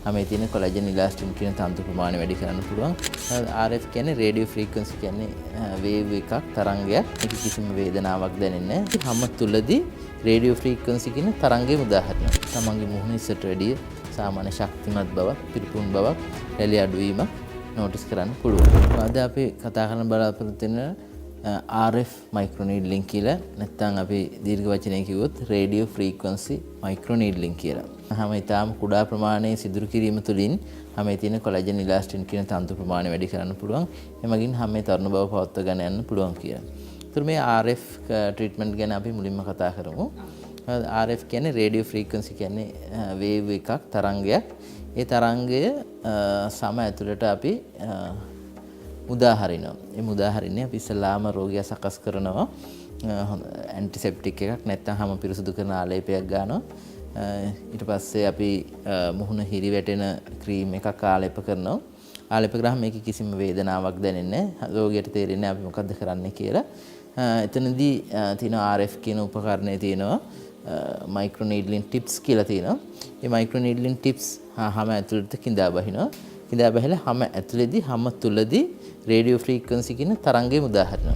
හැමේ තියෙන කොලජන් ඉලාස්ටින් කියන තන්තු ප්‍රමාණය වැඩි කරන්න පුළුවන්. RF කියන්නේ රේඩියෝ ෆ්‍රීකවන්සි කියන්නේ වේව් එකක් තරංගයක්. මේක කිසිම වේදනාවක් දැනෙන්නේ නැහැ. හැම තුලදී රේඩියෝ ෆ්‍රීකවන්සි කියන තරංගයේ උදාහරණයක්. තමන්ගේ මුහුණ ඉස්සට වැඩිය සාමාන්‍ය ශක්තිමත් බවක්, පිරිපුන් බවක්, රැලි අඩුවීමක් නෝටිස් කරන්න පුළුවන්. අද අපි කතා කරන්න බලාපොරොත්තු වෙන RF මයික්‍රොනීඩ්ලින් කියලා නැත්නම් අපි දීර්ඝ වචනයෙන් කිව්වොත් රේඩියෝ ෆ්‍රීකවන්සි මයික්‍රොනීඩ්ලින් කියලා. හැම ඊටාම කුඩා ප්‍රමාණයේ සිදුරු කිරීම තුළින් හැමේ තියෙන කොලජන් ඉලාස්ටින් කියන තන්තු ප්‍රමාණය වැඩි කරන්න පුළුවන්. එමගින් හැමේ තරුණ බව පවත්වා ගෙන යන්න පුළුවන් කියලා. ඒතර මේ RF ට්‍රීට්මන්ට් ගැන අපි මුලින්ම කතා කරමු. RF කියන්නේ රේඩියෝ ෆ්‍රීකවන්සි කියන්නේ වේව් එකක් තරංගයක්. ඒ තරංගය සම ඇතුළට අපි උදාහරිනවා. ඒ උදාහරණය අපි ඉස්සලාම රෝගියා සකස් කරනවා ඇන්ටිසෙප්ටික් එකක් නැත්නම් හැම පිරිසුදු කරන ආලේපයක් ගන්නවා. ඊට පස්සේ අපි මුහුණ හිරි වැටෙන ක්‍රීම් එකක් ආලේප කරනවා. ආලේප කරාම මේකේ කිසිම වේදනාවක් දැනෙන්නේ නැහැ. රෝගියට තේරෙන්නේ අපි මොකද්ද කරන්නේ කියලා. එතනදී තියෙන RF කියන උපකරණය තියෙනවා. මයික්‍රොනීඩ්ලින් ටිප්ස් කියලා තියෙනවා. මේ මයික්‍රොනීඩ්ලින් ටිප්ස් හැම ඇතුළට කිඳා බහිනවා. කිඳා බහලා හැම ඇතුළේදී හැම තුලදී රේඩියෝ ෆ්‍රීකවන්සි කියන තරංගයේ උදාහරණ.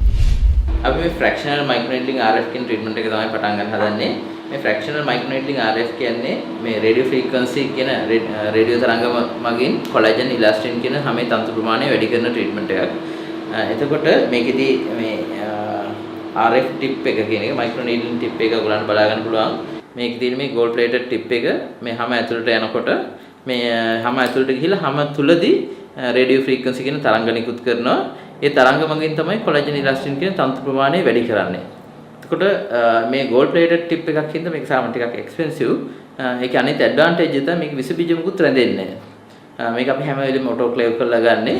අපි මේ ෆ්‍රැක්ෂනල් මයික්‍රොනීඩ්ලින් RF කියන ට්‍රීට්මන්ට් එක තමයි පටන් ගන්න හදන්නේ. මේ ෆ්‍රැක්ෂනල් මයික්‍රොනීඩ්ලින් RF කියන්නේ මේ රේඩියෝ ෆ්‍රීකවන්සි කියන රේඩියෝ තරංග මගින් කොලජන් ඉලාස්ටින් කියන හැමේ තන්තු ප්‍රමාණය වැඩි කරන ට්‍රීට්මන්ට් එකක්. එතකොට මේකෙදී මේ RF ටිප් එක කියන එක මයික්‍රොනීඩ්ලින් ටිප් එක ඔයගොල්ලන්ට බලා ගන්න පුළුවන්. මේකේ තියෙන මේ ගෝල්ඩ් ප්ලේටඩ් ටිප් එක මේ හැම ඇතුළට යනකොට මේ හැම ඇතුළට ගිහිල්ලා හැම තුලදී රේඩියෝ ෆ්‍රීකවන්සි කියන තරංග නිකුත් කරනවා. ඒ තරංග මගින් තමයි කොලජන් ඉලාස්ටින් කියන තන්තු ප්‍රමාණය වැඩි කරන්නේ. එතකොට මේ ගෝල්ඩ් ප්ලේටඩ් ටිප් එකක් හින්දා මේක සාමාන්‍ය ටිකක් එක්ස්පෙන්සිව්. ඒකේ අනිත් ඇඩ්වාන්ටේජ් එක තමයි මේක විස බීජ මුකුත් රැඳෙන්නේ නැහැ. මේක අපි හැම වෙලෙම ඔටෝක්ලේව් කරලා ගන්නෙ.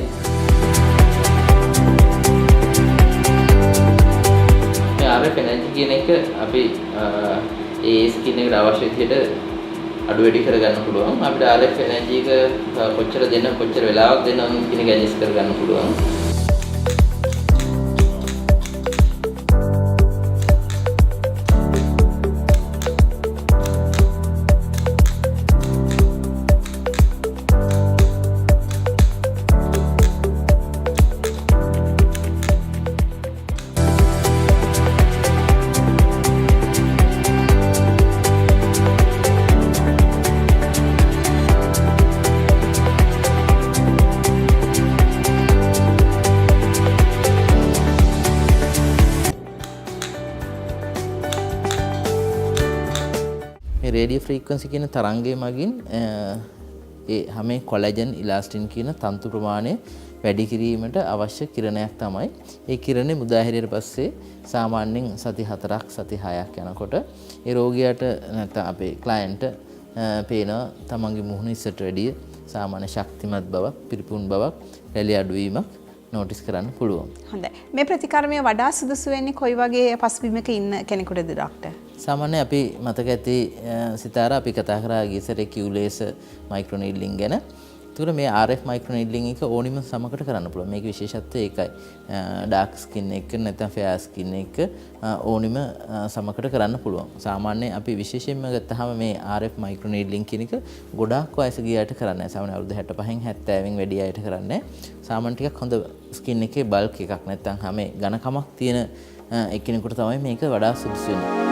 මේ RF එනර්ජි කියන එක අපි ඒ ස්කින් එකට අවශ්‍ය විදිහට අඩු වැඩි කරගන්න පුළුවන්. අපිට RF එනර්ජි එක කොච්චර දෙන්න කොච්චර වෙලාවක් දෙන්නවද කියන එක ඇඩ්ජස්ට් කරගන්න පුළුවන්. රේඩියෝ ෆ්‍රීකවන්සි කියන තරංගය මගින් ඒ හැමේ කොලජන් ඉලාස්ටින් කියන තන්තු ප්‍රමාණය වැඩි කිරීමට අවශ්‍ය කිරණයක් තමයි. ඒ කිරණේ මුදාහැරියට පස්සේ සාමාන්‍යයෙන් සති 4ක් සති 6ක් යනකොට ඒ රෝගියාට නැත්නම් අපේ ක්ලයන්ට් පේන තමන්ගේ මුහුණ ඉස්සට වැඩිය සාමාන්‍ය ශක්තිමත් බවක්, පිරිපුන් බවක්, රැලි අඩුවීමක් නෝටිස් කරන්න පුළුවන්. හොඳයි. මේ ප්‍රතිකර්මය වඩා සුදුසු වෙන්නේ කොයි වගේ පසුබිමක ඉන්න කෙනෙකුටද ડોක්ටර්? සාමාන්‍ය අපි මතක ඇති සිතාර අපි කතා කරා ගියසරේ කිව්ලේස මයික්‍රොනීඩ්ලින් ගැන. ඒතර මේ RF මයික්‍රොනීඩ්ලින් එක ඕනිම සමකට කරන්න පුළුවන්. මේකේ විශේෂත්වය ඒකයි. ඩාර්ක් ස්කින් එක නැත්නම් ෆෙයාර් ස්කින් එක ඕනිම සමකට කරන්න පුළුවන්. සාමාන්‍ය අපි විශේෂයෙන්ම ගත්තාම මේ RF මයික්‍රොනීඩ්ලින් කියන එක ගොඩාක් වයස ගියාට කරන්නේ. සාමාන්‍ය අවුරුදු 65න් 70න් වැඩි අයට කරන්නේ. සාමාන්‍ය ටිකක් හොඳ ස්කින් එකේ බල්ක් එකක් නැත්නම් හැම ඝනකමක් තියෙන එක්කෙනෙකුට තමයි මේක වඩා සුදුසු වෙන්නේ.